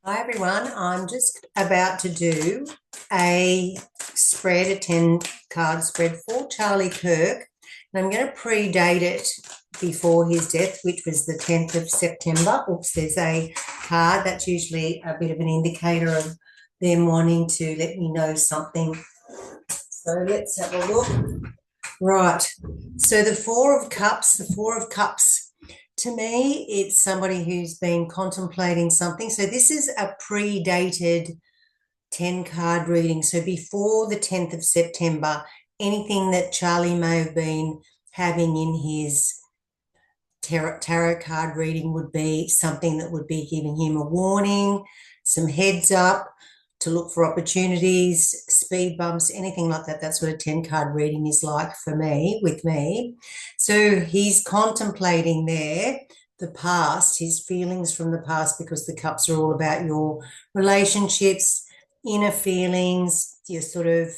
Hi everyone, I'm just about to do a spread, a 10 card spread for Charlie Kirk, and I'm going to predate it before his death, which was the 10th of September. Oops, there's a card. That's usually a bit of an indicator of them wanting to let me know something. So let's have a look. Right, so the Four of Cups. To me, it's somebody who's been contemplating something. So this is a predated 10 card reading. So before the 10th of September, anything that Charlie may have been having in his tarot card reading would be something that would be giving him a warning, some heads up to look for opportunities, speed bumps, anything like that. That's what a 10 card reading is like for me, with me. So he's contemplating there the past, his feelings from the past, because the cups are all about your relationships, inner feelings, your sort of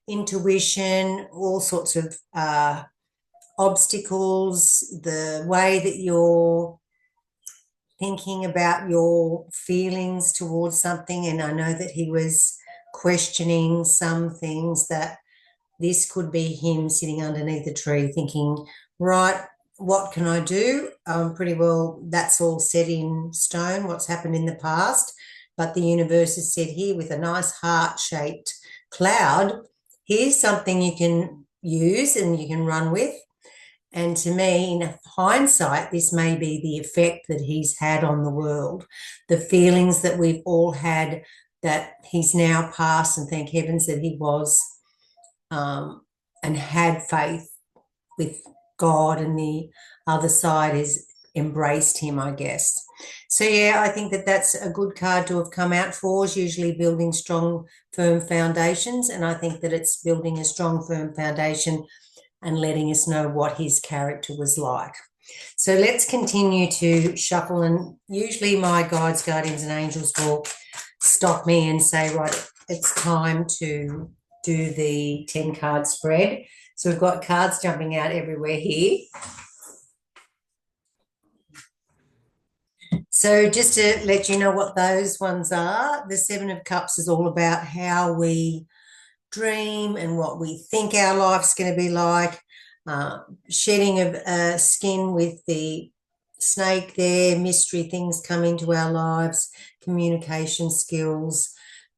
intuition, all sorts of obstacles, the way that you're thinking about your feelings towards something. And I know that he was questioning some things, that this could be him sitting underneath a tree thinking, right, what can I do? Pretty well, that's all set in stone, what's happened in the past. But the universe has said here with a nice heart-shaped cloud, here's something you can use and you can run with. And to me, in hindsight, this may be the effect that he's had on the world, the feelings that we've all had, that he's now passed, and thank heavens that he was and had faith with God, and the other side has embraced him, I guess. So, yeah, I think that that's a good card to have come out for, is usually building strong, firm foundations. And I think that it's building a strong, firm foundation and letting us know what his character was like. So let's continue to shuffle, and usually my guides, guardians and angels will stop me and say, right, it's time to do the 10 card spread. So we've got cards jumping out everywhere here. So just to let you know what those ones are, the Seven of Cups is all about how we dream and what we think our life's going to be like. Shedding of skin with the snake there, mystery things come into our lives, communication skills.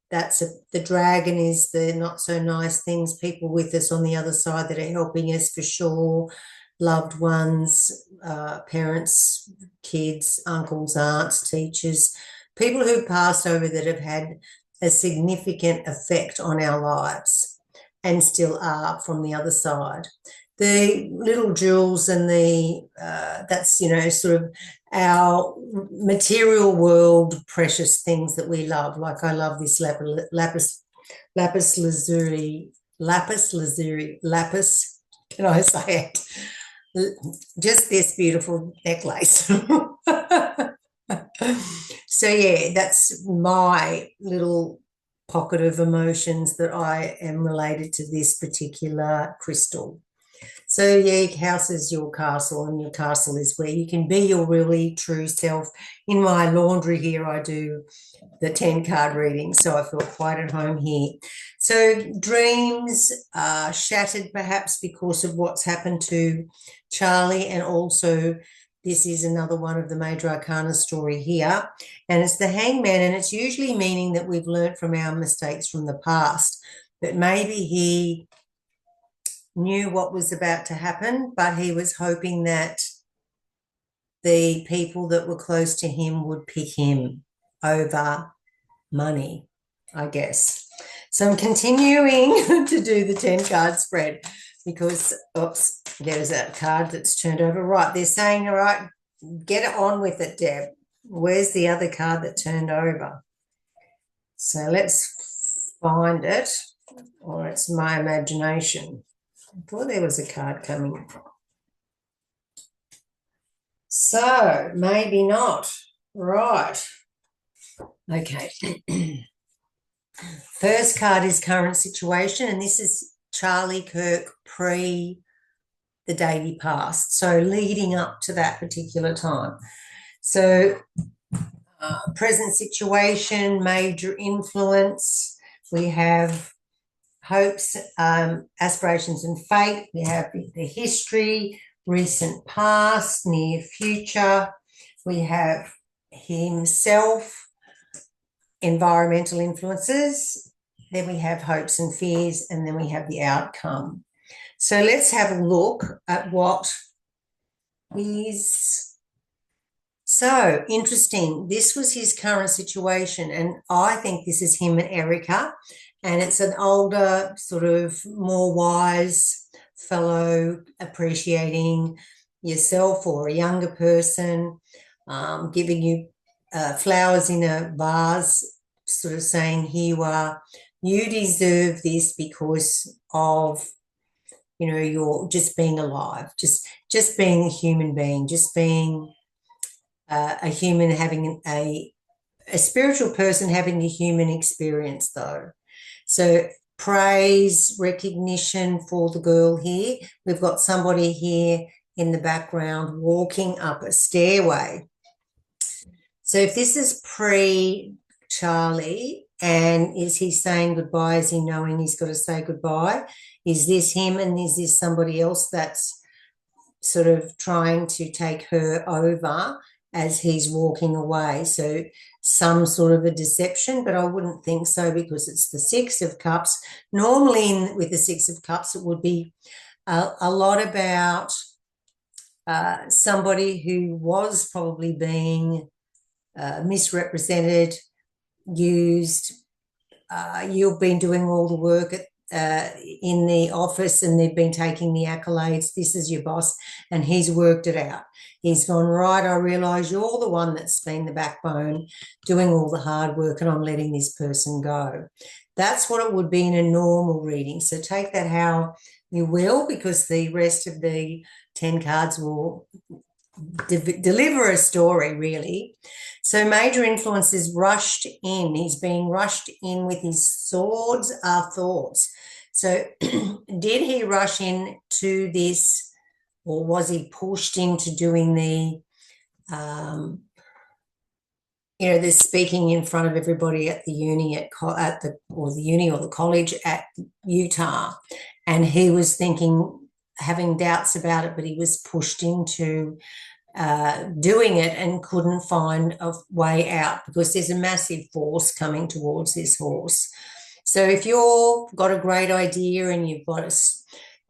The dragon is the not so nice things, people with us on the other side that are helping us for sure, loved ones, parents, kids, uncles, aunts, teachers, people who passed over that have had a significant effect on our lives and still are from the other side. The little jewels and that's, sort of our material world, precious things that we love. Like I love this lapis lazuli, can I say it? Just this beautiful necklace. So yeah, that's my little pocket of emotions that I am related to this particular crystal. So yeah, house is your castle, and your castle is where you can be your really true self. In my laundry here, I do the 10 card reading, so I feel quite at home here. So dreams are shattered perhaps because of what's happened to Charlie, and also this is another one of the major arcana story here, and it's the Hangman, and it's usually meaning that we've learnt from our mistakes from the past, but maybe he knew what was about to happen, but he was hoping that the people that were close to him would pick him over money, I guess. So I'm continuing to do the 10 card spread because, oops, there's a card that's turned over. Right, they're saying, all right, get it on with it, Deb. Where's the other card that turned over? So let's find it, or it's my imagination. I thought there was a card coming. So maybe not. Right. Okay. First card is current situation, and this is Charlie Kirk pre the daily past. So leading up to that particular time. So Present situation, major influence. We have hopes, aspirations and fate. We have the history, recent past, near future. We have himself, environmental influences. Then we have hopes and fears, and then we have the outcome. So let's have a look at what is so interesting. This was his current situation, and I think this is him and Erica, and it's an older, sort of more wise fellow appreciating yourself, or a younger person, giving you flowers in a vase, sort of saying, here you are, you deserve this because of, you're just being alive, just being a human being, just being a human, having a spiritual person having a human experience, though. So praise, recognition for the girl here. We've got somebody here in the background walking up a stairway. So if this is pre-Charlie, and is he saying goodbye? Is he knowing he's got to say goodbye? Is this him, and is this somebody else that's sort of trying to take her over as he's walking away? So some sort of a deception, but I wouldn't think so, because it's the Six of Cups. Normally with the Six of Cups, it would be a lot about somebody who was probably being misrepresented, used. You've been doing all the work in the office, and they've been taking the accolades. This is your boss, and he's worked it out. He's gone, right, I realise you're the one that's been the backbone, doing all the hard work, and I'm letting this person go. That's what it would be in a normal reading. So take that how you will, because the rest of the 10 cards will deliver a story, really. So major influence is rushed in. He's being rushed in with his swords are thoughts. So did he rush in to this, or was he pushed into doing the the speaking in front of everybody at the uni, the uni or the college at Utah, and he was thinking, having doubts about it, but he was pushed into doing it and couldn't find a way out, because there's a massive force coming towards this horse. So if you've got a great idea and you've got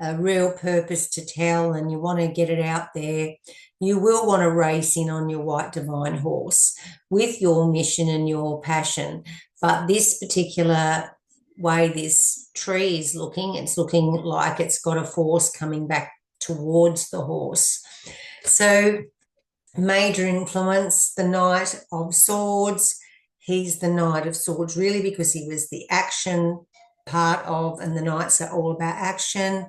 a real purpose to tell, and you want to get it out there, you will want to race in on your white divine horse with your mission and your passion. But this particular way this tree is looking, it's looking like it's got a force coming back towards the horse. So major influence, the Knight of Swords. He's the Knight of Swords, really, because he was the action part of, and the Knights are all about action,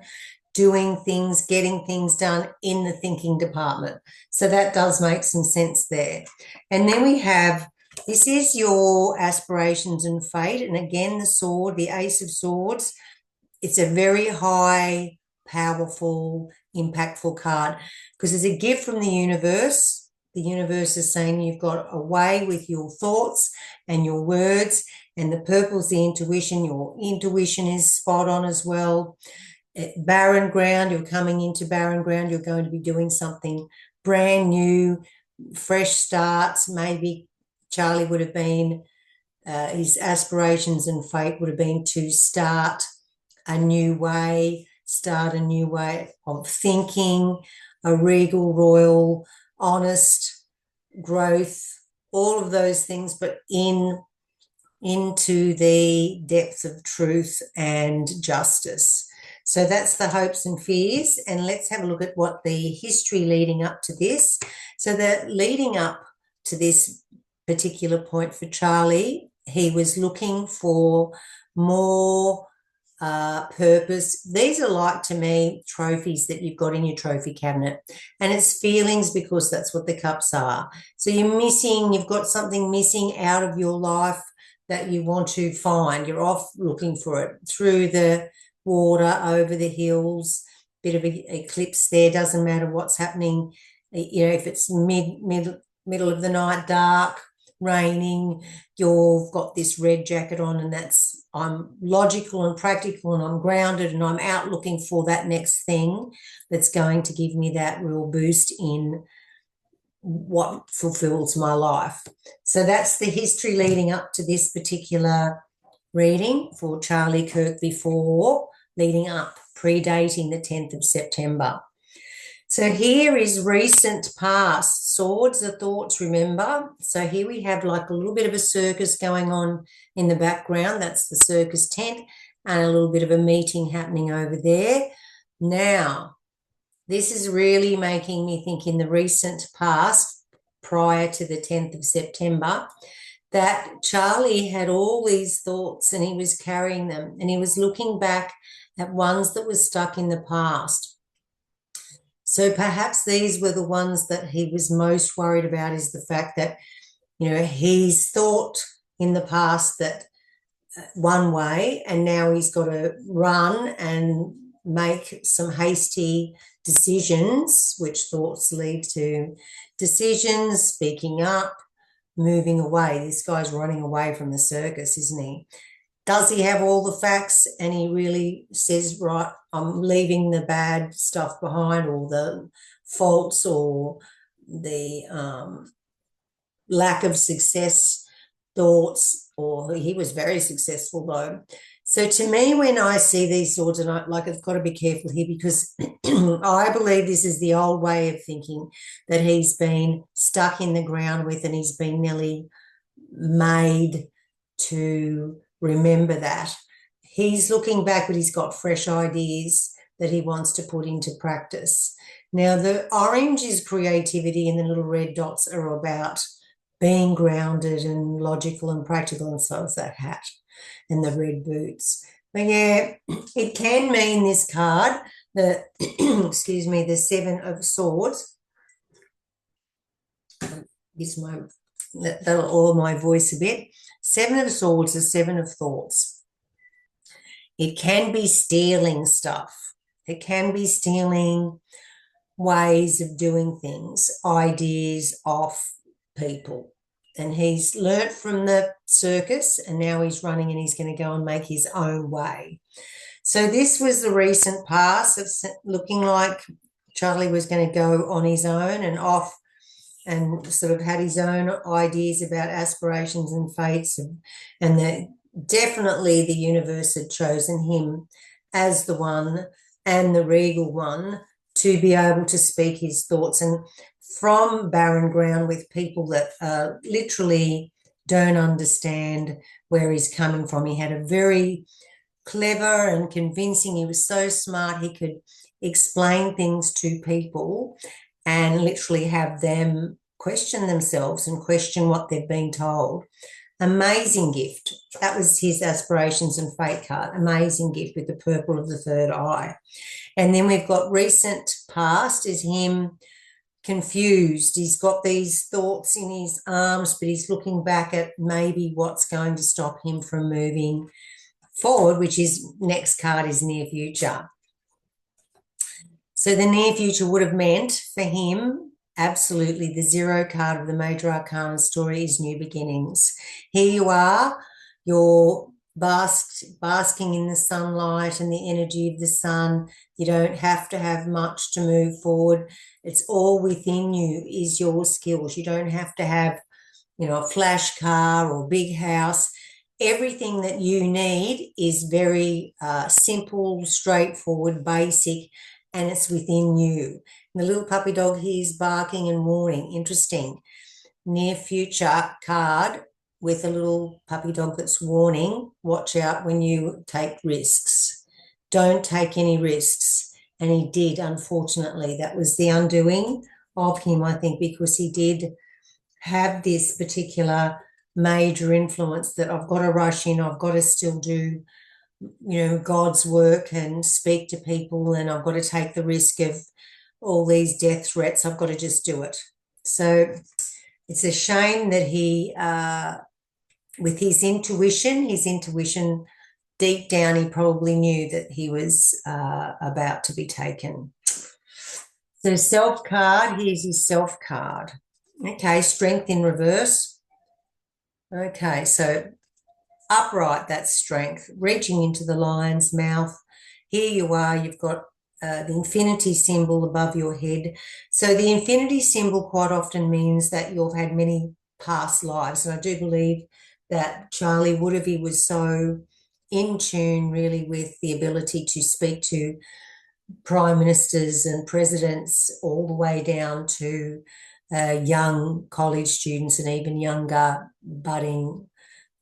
doing things, getting things done in the thinking department. So that does make some sense there. And then we have, this is your aspirations and fate. And again, the sword, the Ace of Swords, it's a very high, powerful, impactful card, because it's a gift from the universe. The universe is saying you've got a way with your thoughts and your words, and the purple's the intuition. Your intuition is spot on as well. Barren ground, you're coming into barren ground, you're going to be doing something brand new, fresh starts. Maybe Charlie would have been, his aspirations and fate would have been to start a new way of thinking, a regal, royal, honest growth, all of those things, but into the depths of truth and justice. So that's the hopes and fears. And let's have a look at what the history leading up to this. So the leading up to this particular point for Charlie, he was looking for more purpose. These are, like, to me, trophies that you've got in your trophy cabinet, and it's feelings, because that's what the cups are. So you've got something missing out of your life that you want to find. You're off looking for it through the water, over the hills, bit of an eclipse there, doesn't matter what's happening, if it's middle of the night, dark, raining, you've got this red jacket on, and that's I'm logical and practical and I'm grounded and I'm out looking for that next thing that's going to give me that real boost in what fulfills my life. So that's the history leading up to this particular reading for Charlie Kirk before, leading up, predating the 10th of September. So here is recent past. Swords are thoughts, remember? So here we have like a little bit of a circus going on in the background. That's the circus tent, and a little bit of a meeting happening over there. Now, this is really making me think in the recent past, prior to the 10th of September, that Charlie had all these thoughts and he was carrying them, and he was looking back at ones that were stuck in the past. So perhaps these were the ones that he was most worried about, is the fact that, he's thought in the past that one way, and now he's got to run and make some hasty decisions, which thoughts lead to decisions, speaking up, moving away. This guy's running away from the circus, isn't he? Does he have all the facts? And he really says, right, I'm leaving the bad stuff behind, or the faults, or the lack of success thoughts, or he was very successful though. So to me, when I see these swords, and I've got to be careful here, because I believe this is the old way of thinking that he's been stuck in the ground with, and he's been nearly made to remember that. He's looking back, but he's got fresh ideas that he wants to put into practice. Now, the orange is creativity, and the little red dots are about being grounded and logical and practical, and so is that hat and the red boots. But yeah, it can mean, this card, the excuse me, the Seven of Swords. That'll oil my voice a bit. Seven of Swords is seven of thoughts. It can be stealing stuff. It can be stealing ways of doing things, ideas off people. And he's learnt from the circus, and now he's running and he's going to go and make his own way. So this was the recent past of looking like Charlie was going to go on his own and off, and sort of had his own ideas about aspirations and fates, and that definitely the universe had chosen him as the one, and the regal one, to be able to speak his thoughts. And from barren ground with people that literally don't understand where he's coming from, he had a very clever and convincing, he was so smart, he could explain things to people and literally have them question themselves and question what they've been told. Amazing gift. That was his aspirations and fate card. Amazing gift with the purple of the third eye. And then we've got recent past is him confused. He's got these thoughts in his arms, but he's looking back at maybe what's going to stop him from moving forward, which is next card is near future. So the near future would have meant for him, absolutely, the zero card of the major arcana story is new beginnings. Here you are, you're basking in the sunlight and the energy of the sun. You don't have to have much to move forward. It's all within you is your skills. You don't have to have, a flash car or big house. Everything that you need is very simple, straightforward, basic, and it's within you. And the little puppy dog here is barking and warning. Interesting. Near future card with a little puppy dog that's warning, watch out when you take risks. Don't take any risks. And he did, unfortunately. That was the undoing of him, I think, because he did have this particular major influence that I've got to rush in, I've got to still do, God's work and speak to people, and I've got to take the risk of all these death threats. I've got to just do it. So it's a shame that he, with his intuition, deep down, he probably knew that he was about to be taken. So self card, here's his self card. Okay, strength in reverse. Okay, so upright, that's strength, reaching into the lion's mouth. Here you are, you've got the infinity symbol above your head. So the infinity symbol quite often means that you've had many past lives. And I do believe that Charlie would have, he was so in tune really with the ability to speak to prime ministers and presidents all the way down to young college students and even younger budding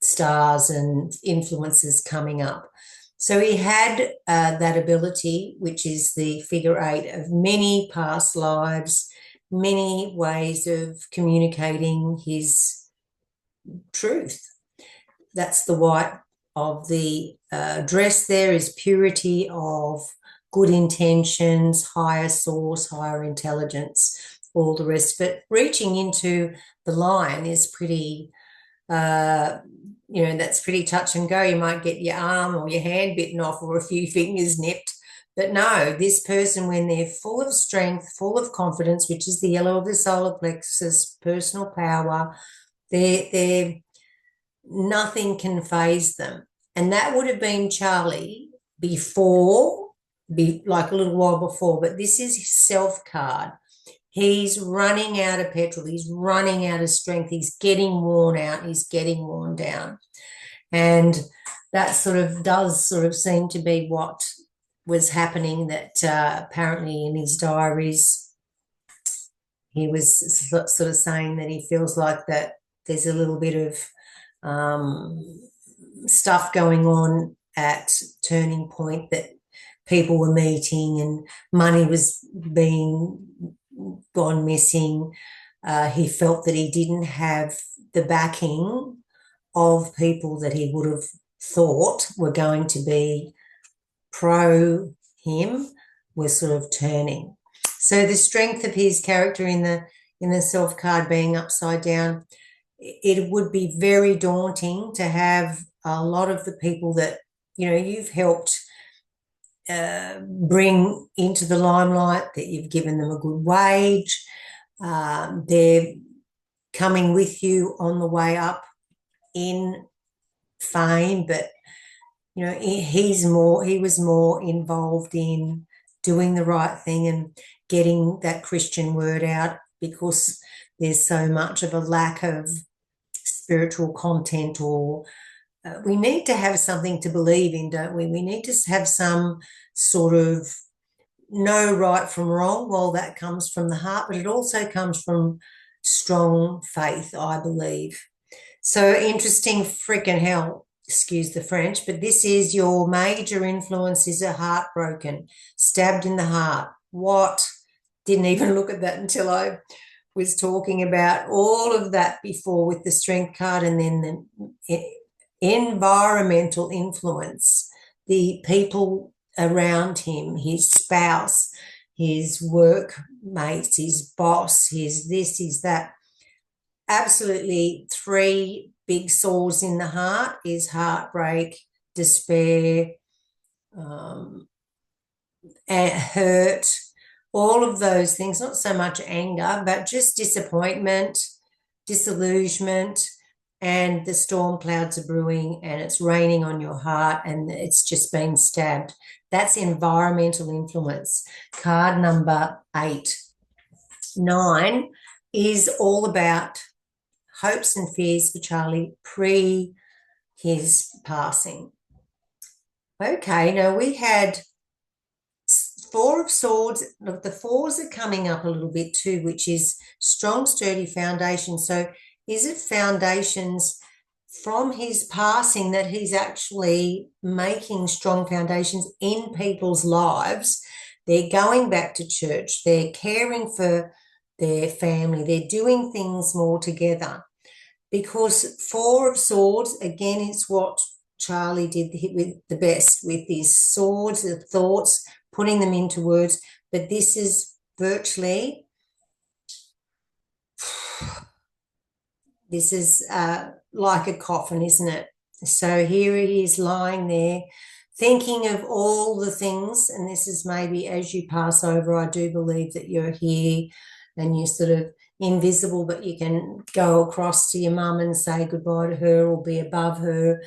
stars and influencers coming up. So he had that ability, which is the figure eight of many past lives, many ways of communicating his truth. That's the white of the dress there is purity of good intentions, higher source, higher intelligence, all the rest. But reaching into the lion is pretty that's pretty touch and go. You might get your arm or your hand bitten off or a few fingers nipped. But no, this person, when they're full of strength, full of confidence, which is the yellow of the solar plexus, personal power, they're nothing can phase them. And that would have been Charlie before, like a little while before, but this is his self card. He's running out of petrol. He's running out of strength. He's getting worn out. He's getting worn down. And that sort of does sort of seem to be what was happening, that apparently in his diaries, he was sort of saying that he feels like that there's a little bit of stuff going on at Turning Point, that people were meeting and money was being gone missing. He felt that he didn't have the backing of people that he would have thought were going to be pro him, were sort of turning. So the strength of his character in the self card being upside down, it would be very daunting to have a lot of the people that you've helped bring into the limelight, that you've given them a good wage. They're coming with you on the way up in fame, but he was more involved in doing the right thing and getting that Christian word out, because there's so much of a lack of spiritual content, or we need to have something to believe in, don't we? We need to have some sort of know right from wrong. Well, that comes from the heart, but it also comes from strong faith, I believe. So interesting freaking hell, excuse the French, but this is your major influence is a heartbroken, stabbed in the heart. What? Didn't even look at that until I was talking about all of that before with the strength card, and then the environmental influence, the people around him, his spouse, his workmates, his boss, his this, his that. Absolutely, three big sores in the heart is heartbreak, despair, hurt, all of those things, not so much anger, but just disappointment, disillusionment, and the storm clouds are brewing and it's raining on your heart and it's just been stabbed. That's environmental influence. Card number 8. 9 is all about hopes and fears for Charlie pre his passing. Okay, now we had 4 of Swords. Look, the 4s are coming up a little bit too, which is strong, sturdy foundation. So is it foundations from his passing that he's actually making strong foundations in people's lives? They're going back to church. They're caring for their family. They're doing things more together. Because 4 of Swords, again, it's what Charlie did with the best, with his swords, the thoughts, putting them into words. But this is virtually, this is like a coffin, isn't it? So here he is lying there, thinking of all the things, and this is maybe as you pass over, I do believe that you're here and you're sort of invisible, but you can go across to your mum and say goodbye to her, or be above her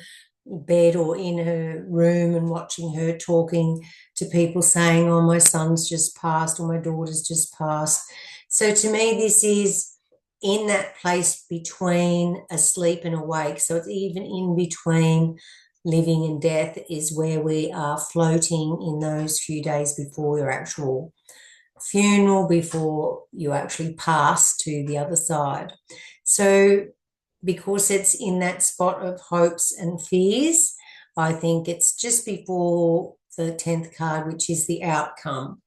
bed or in her room and watching her talking to people, saying, oh, my son's just passed, or my daughter's just passed. So to me, this is in that place between asleep and awake. So it's even in between living and death is where we are floating in those few days before your actual funeral, before you actually pass to the other side. So because it's in that spot of hopes and fears, I think it's just before the 10th card, which is the outcome.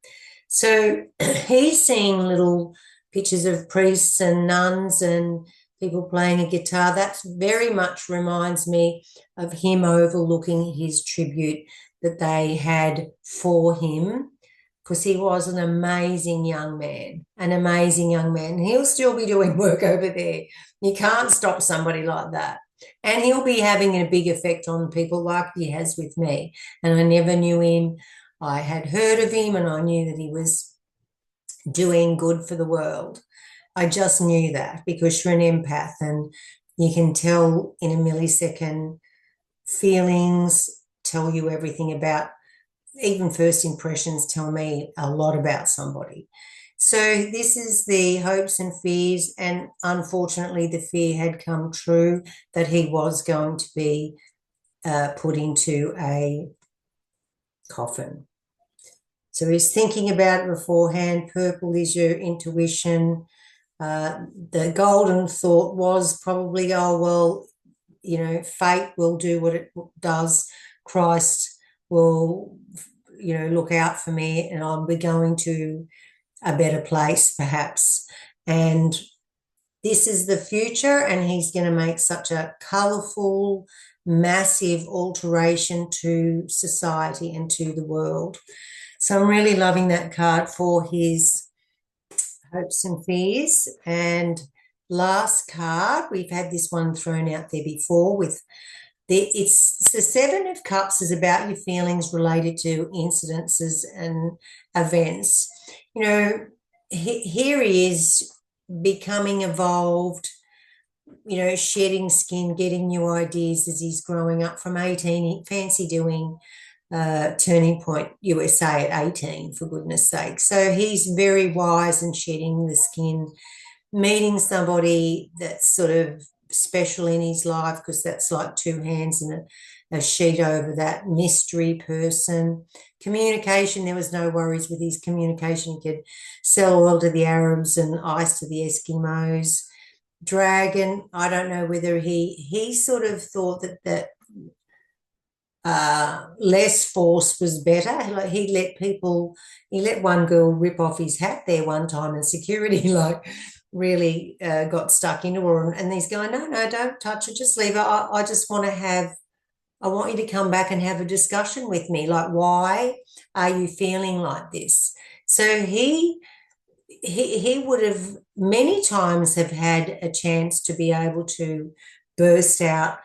So he's seeing little pictures of priests and nuns and people playing a guitar. That very much reminds me of him overlooking his tribute that they had for him, because he was an amazing young man, an amazing young man. He'll still be doing work over there. You can't stop somebody like that. And he'll be having a big effect on people like he has with me. And I never knew him. I had heard of him and I knew that he was doing good for the world. I just knew that because you're an empath and you can tell in a millisecond. Feelings tell you everything about, even first impressions tell me a lot about somebody. So this is the hopes and fears, and unfortunately the fear had come true that he was going to be put into a coffin. So he's thinking about it beforehand. Purple is your intuition. The golden thought was probably, oh, well, fate will do what it does. Christ will, look out for me and I'll be going to a better place perhaps. And this is the future, and he's going to make such a colourful, massive alteration to society and to the world. So I'm really loving that card for his hopes and fears. And last card, we've had this one thrown out there before with it's the Seven of Cups is about your feelings related to incidences and events. Here he is becoming evolved, shedding skin, getting new ideas as he's growing up from 18, fancy doing Turning Point USA at 18, for goodness sake. So he's very wise and shedding the skin, meeting somebody that's sort of special in his life, because that's like two hands and a sheet over that mystery person. Communication, there was no worries with his communication. He could sell oil to the Arabs and ice to the Eskimos. Dragon, I don't know whether he sort of thought that less force was better. Like he let one girl rip off his hat there one time, and security really got stuck into her, and he's going, no, don't touch her, just leave her. I just want I want you to come back and have a discussion with me. Like, why are you feeling like this? So he would have many times have had a chance to be able to burst out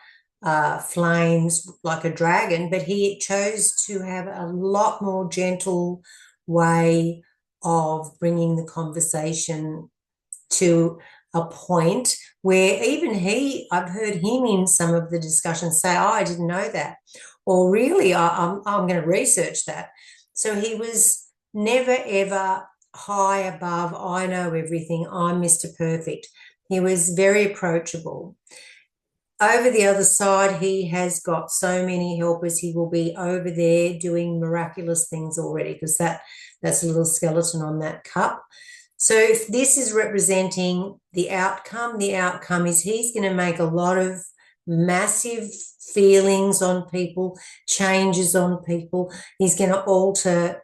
flames like a dragon, but he chose to have a lot more gentle way of bringing the conversation to a point where even I've heard him in some of the discussions say, oh, I didn't know that, or really, I'm going to research that. So he was never ever high above, I know everything, I'm Mr. Perfect. He was very approachable. Over the other side, he has got so many helpers. He will be over there doing miraculous things already, because that's a little skeleton on that cup. So if this is representing the outcome is he's going to make a lot of massive feelings on people, changes on people. He's going to alter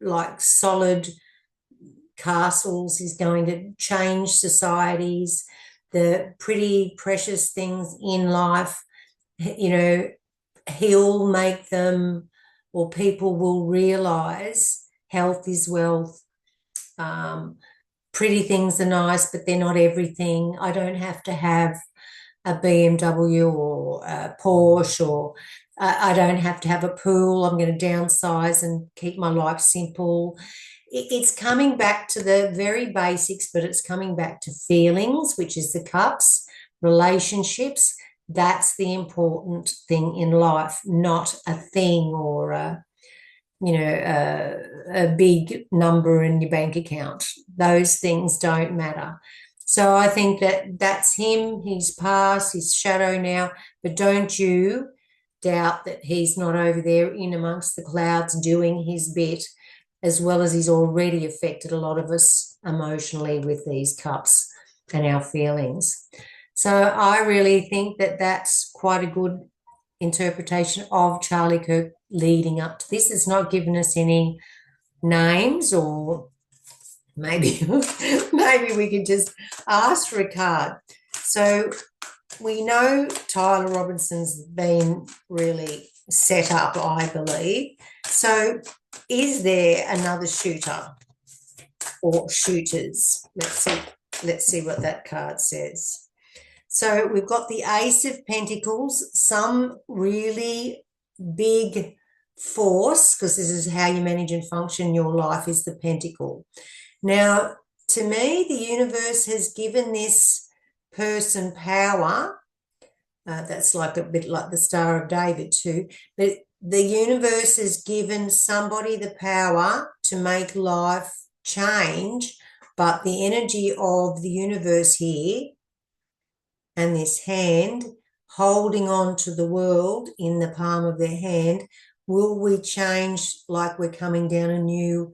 like solid castles. He's going to change societies, the pretty precious things in life. He'll make them, or people will realize health is wealth. Pretty things are nice, but they're not everything. I don't have to have a BMW or a Porsche, or I don't have to have a pool. I'm going to downsize and keep my life simple. it's coming back to the very basics, but it's coming back to feelings, which is the cups, relationships. That's the important thing in life, not a thing or a big number in your bank account. Those things don't matter. So I think that that's him. He's past, his shadow now, but don't you doubt that he's not over there in amongst the clouds doing his bit, as well as he's already affected a lot of us emotionally with these cups and our feelings. So I really think that that's quite a good interpretation of Charlie Kirk leading up to this. It's not given us any names, or maybe maybe we could just ask for a card. So we know Tyler Robinson's been really set up, I believe. So is there another shooter or shooters? Let's see what that card says. So we've got the Ace of Pentacles, some really big force, because this is how you manage and function your life, is the Pentacle. Now, to me, the universe has given this person power. That's like a bit like the Star of David too. But the universe has given somebody the power to make life change, but the energy of the universe here and this hand holding on to the world in the palm of their hand, will we change like we're coming down a new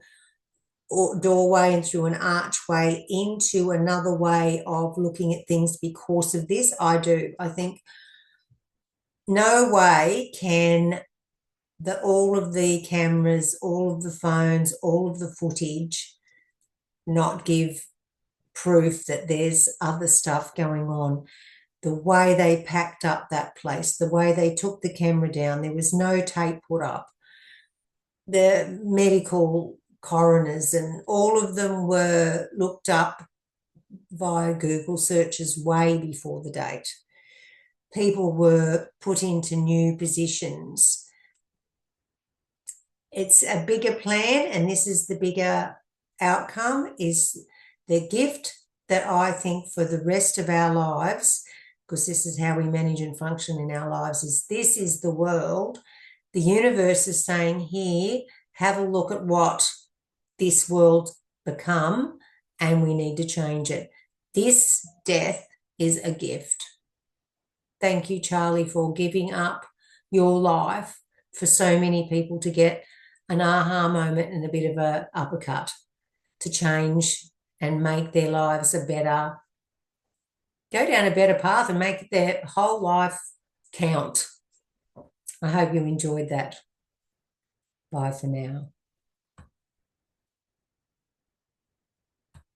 doorway and through an archway into another way of looking at things because of this? I do. I think no way can all of the cameras, all of the phones, all of the footage not give proof that there's other stuff going on. The way they packed up that place, the way they took the camera down, there was no tape put up. The medical coroners and all of them were looked up via Google searches way before the date. People were put into new positions. It's a bigger plan, and this is the bigger outcome, is the gift that I think for the rest of our lives, because this is how we manage and function in our lives, is this is the world. The universe is saying, here, have a look at what this world's become, and we need to change it. This death is a gift. Thank you, Charlie, for giving up your life for so many people to get an aha moment and a bit of a uppercut to change and make their lives go down a better path and make their whole life count. I hope you enjoyed that. Bye for now.